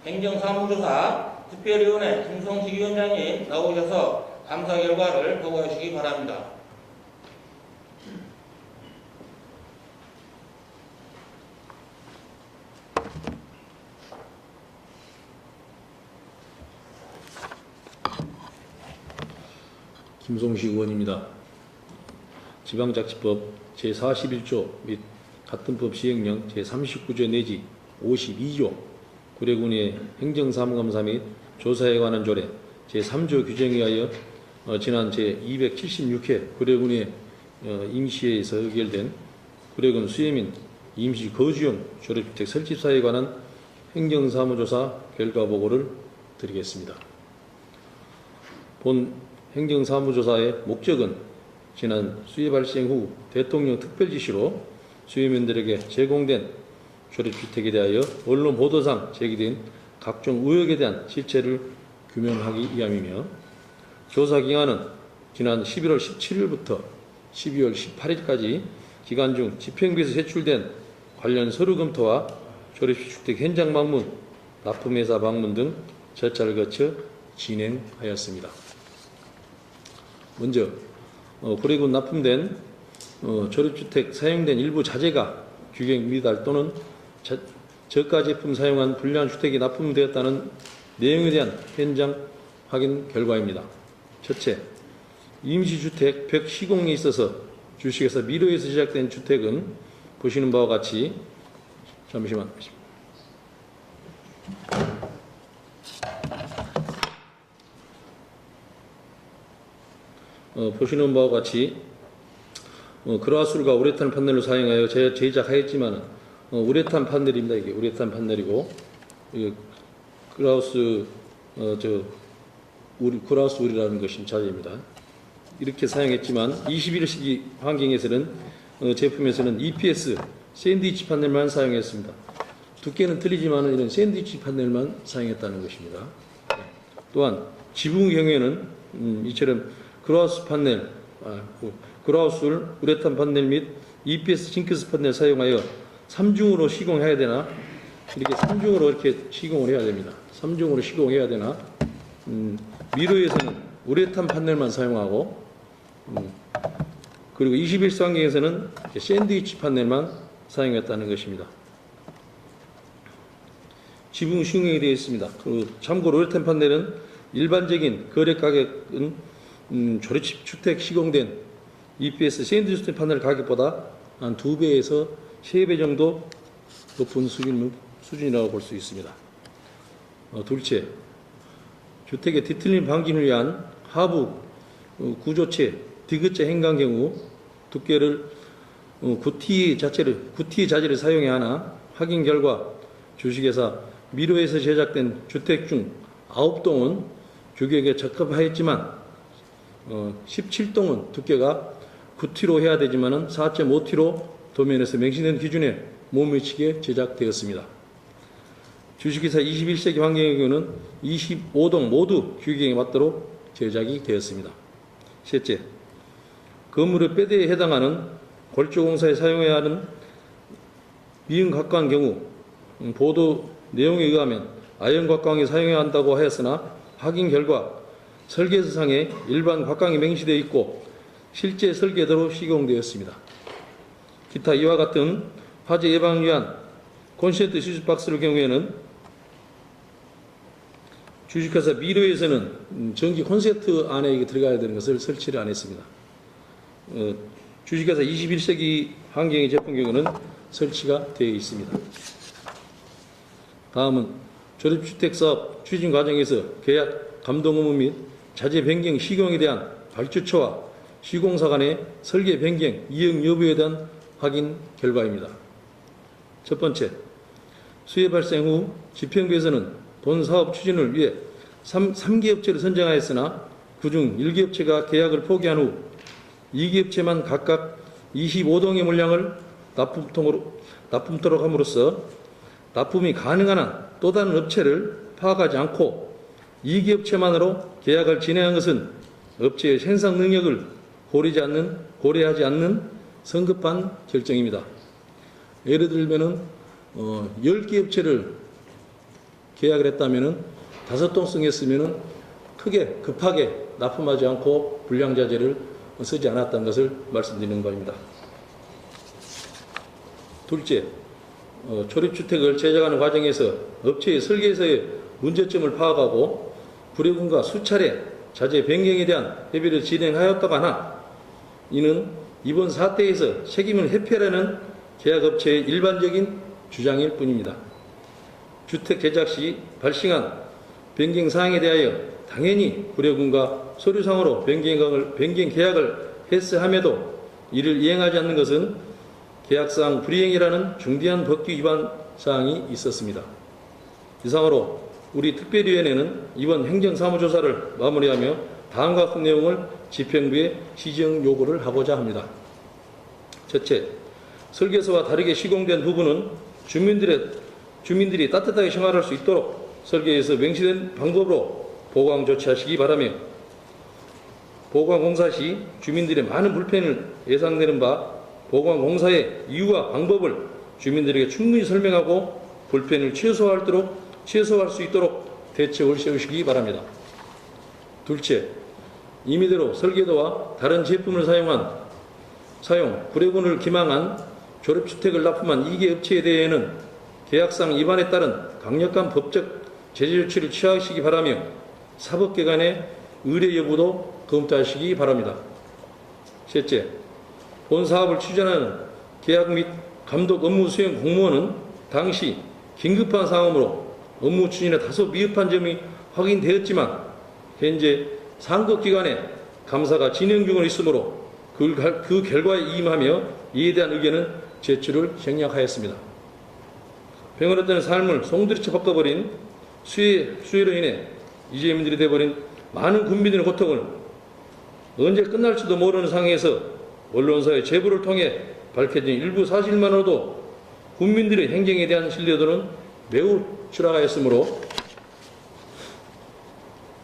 행정사무조사 특별위원회 김성식 위원장이 나오셔서 감사 결과를 보고해 주시기 바랍니다. 김성식 의원입니다. 지방자치법 제41조 및 같은 법 시행령 제39조 내지 52조 구례군의 행정사무감사 및 조사에 관한 조례 제3조 규정에 의하여 지난 제276회 구례군의 임시회에서 의결된 구례군 수혜민 임시거주용 조립주택 설립사에 관한 행정사무조사 결과보고를 드리겠습니다. 본 행정사무조사의 목적은 지난 수해 발생 후 대통령 특별지시로 수혜민들에게 제공된 조립주택에 대하여 언론 보도상 제기된 각종 의혹에 대한 실체를 규명하기 위함이며 조사 기간은 지난 11월 17일부터 12월 18일까지 기간 중 집행부에서 제출된 관련 서류 검토와 조립주택 현장 방문, 납품회사 방문 등 절차를 거쳐 진행하였습니다. 먼저 구례군 납품된 조립주택 사용된 일부 자재가 규격 미달 또는 저가 제품 사용한 불량한 주택이 납품되었다는 내용에 대한 현장 확인 결과입니다. 첫째, 임시주택 벽 시공에 있어서 주식에서 미로에서 제작된 주택은 보시는 바와 같이 보시는 바와 같이 그라술과 우레탄 판넬을 사용하여 제작하였지만 우레탄 판넬입니다. 이게 우레탄 판넬이고 그라스 울이라는 것이 자재입니다. 이렇게 사용했지만 21세기 환경에서는 제품에서는 EPS 샌드위치 판넬만 사용했습니다. 두께는 틀리지만 이런 샌드위치 판넬만 사용했다는 것입니다. 또한 지붕의 경우에는 이처럼 그라우스 판넬, 그라우스울, 우레탄 판넬 및 EPS 징크스 판넬 사용하여 3중으로 시공해야 되나? 이렇게 3중으로 이렇게 시공을 해야 됩니다. 3중으로 시공해야 되나? 미로에서는 우레탄 판넬만 사용하고, 그리고 21세 환경에서는 샌드위치 판넬만 사용했다는 것입니다. 지붕 시공에 되어 있습니다. 참고로 우레탄 판넬은 일반적인 거래 가격은 조립주택 시공된 EPS 샌드위치 판넬 가격보다 한 2배에서 3배 정도 높은 수준이라고 볼 수 있습니다. 둘째, 주택의 뒤틀림 방지를 위한 하부 구조체, 디귿자 행간 경우 두께를 구티 자재를 사용해야 하나 확인 결과 주식회사 미로에서 제작된 주택 중 9동은 규격에 적합하였지만 17동은 두께가 9T로 해야 되지만 4.5T로 도면에서 명시된 기준에 못 미치게 제작되었습니다. 주식회사 21세기 환경의 경우는 25동 모두 규격에 맞도록 제작이 되었습니다. 셋째, 건물의 뼈대에 해당하는 골조공사에 사용해야 하는 미음각광 경우 보도 내용에 의하면 아연각광이 사용해야 한다고 하였으나 확인 결과 설계서상에 일반 각광이 명시되어 있고 실제 설계대로 시공되었습니다. 기타 이와 같은 화재 예방을 위한 콘센트 수집 박스의 경우에는 주식회사 미로에서는 전기 콘센트 안에 들어가야 되는 것을 설치를 안 했습니다. 주식회사 21세기 환경의 제품 경우는 설치가 되어 있습니다. 다음은 조립주택사업 추진 과정에서 계약 감독 의무 및 자재 변경 시공에 대한 발주처와 시공사 간의 설계 변경 이행 여부에 대한 확인 결과입니다. 첫 번째, 수해 발생 후 집행부에서는 본 사업 추진을 위해 3개 업체를 선정하였으나 그중 1개 업체가 계약을 포기한 후 2개 업체만 각각 25동의 물량을 납품토록 함으로써 납품이 가능한 한 또 다른 업체를 파악하지 않고 2개 업체만으로 계약을 진행한 것은 업체의 생산 능력을 고려하지 않는 성급한 결정입니다. 예를 들면은 10개 업체를 계약을 했다면은 5동 승했으면은 크게 급하게 납품하지 않고 불량자재를 쓰지 않았다는 것을 말씀드리는 바입니다. 둘째, 조립주택을 제작하는 과정에서 업체의 설계에서의 문제점을 파악하고 불효금과 수차례 자재 변경에 대한 협의를 진행하였다거나 이는 이번 사태에서 책임을 회피하려는 계약업체의 일반적인 주장일 뿐입니다. 주택 제작 시 발생한 변경 사항에 대하여 당연히 불효금과 서류상으로 변경 계약을 했음에도 이를 이행하지 않는 것은 계약상 불이행이라는 중대한 법규 위반 사항이 있었습니다. 이상으로 우리 특별위원회는 이번 행정사무조사를 마무리하며 다음과 같은 내용을 집행부에 시정 요구를 하고자 합니다. 첫째, 설계서와 다르게 시공된 부분은 주민들이 따뜻하게 생활할 수 있도록 설계에서 명시된 방법으로 보강 조치하시기 바라며 보강 공사 시 주민들의 많은 불편을 예상되는 바 보강 공사의 이유와 방법을 주민들에게 충분히 설명하고 불편을 최소화할 수 있도록 대책을 세우시기 바랍니다. 둘째, 임의대로 설계도와 다른 제품을 사용 불효금을 기망한 졸업주택을 납품한 이계 업체에 대해서는 계약상 위반에 따른 강력한 법적 제재 조치를 취하시기 바라며 사법기관의 의뢰 여부도 검토하시기 바랍니다. 셋째, 본 사업을 추진하는 계약 및 감독 업무 수행 공무원은 당시 긴급한 상황으로 업무 추진에 다소 미흡한 점이 확인되었지만 현재 상급기관의 감사가 진행 중에 있으므로 그 결과에 임하며 이에 대한 의견은 제출을 생략하였습니다. 병어렸던 삶을 송두리째 바꿔버린 수해로 인해 이재민들이 되어버린 많은 국민들의 고통을 언제 끝날지도 모르는 상황에서 언론사의 제보를 통해 밝혀진 일부 사실만으로도 국민들의 행정에 대한 신뢰도는 매우 추락하였으므로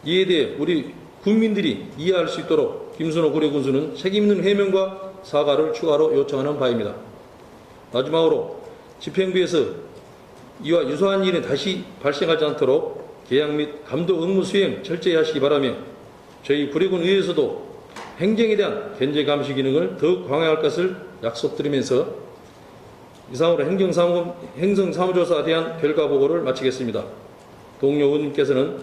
이에 대해 우리 국민들이 이해할 수 있도록 김순호 구례군수는 책임있는 해명과 사과를 추가로 요청하는 바입니다. 마지막으로 집행부에서 이와 유사한 일이 다시 발생하지 않도록 계약 및 감독 업무 수행 철저히 하시기 바라며 저희 구례군 의회에서도 행정에 대한 견제 감시 기능을 더욱 강화할 것을 약속드리면서 이상으로 행정사무조사에 대한 결과 보고를 마치겠습니다. 동료 의원님께서는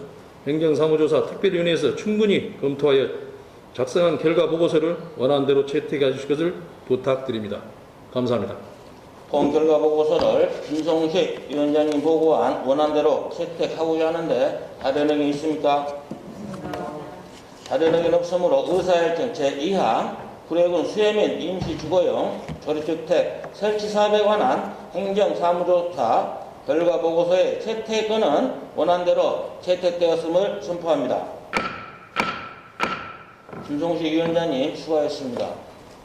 행정사무조사 특별위원회에서 충분히 검토하여 작성한 결과 보고서를 원하는 대로 채택해 주실 것을 부탁드립니다. 감사합니다. 본 결과 보고서를 김성식 위원장님 보고한 원안대로 채택하고자 하는데 다른 의견이 있습니까? 다른 의견 없으므로 의사일정 제2항 구례군 수해 및 임시주거용 조립주택 설치 사업에 관한 행정사무조사 결과 보고서의 채택권은 원안대로 채택되었음을 선포합니다. 김성식 위원장님 수고하셨습니다.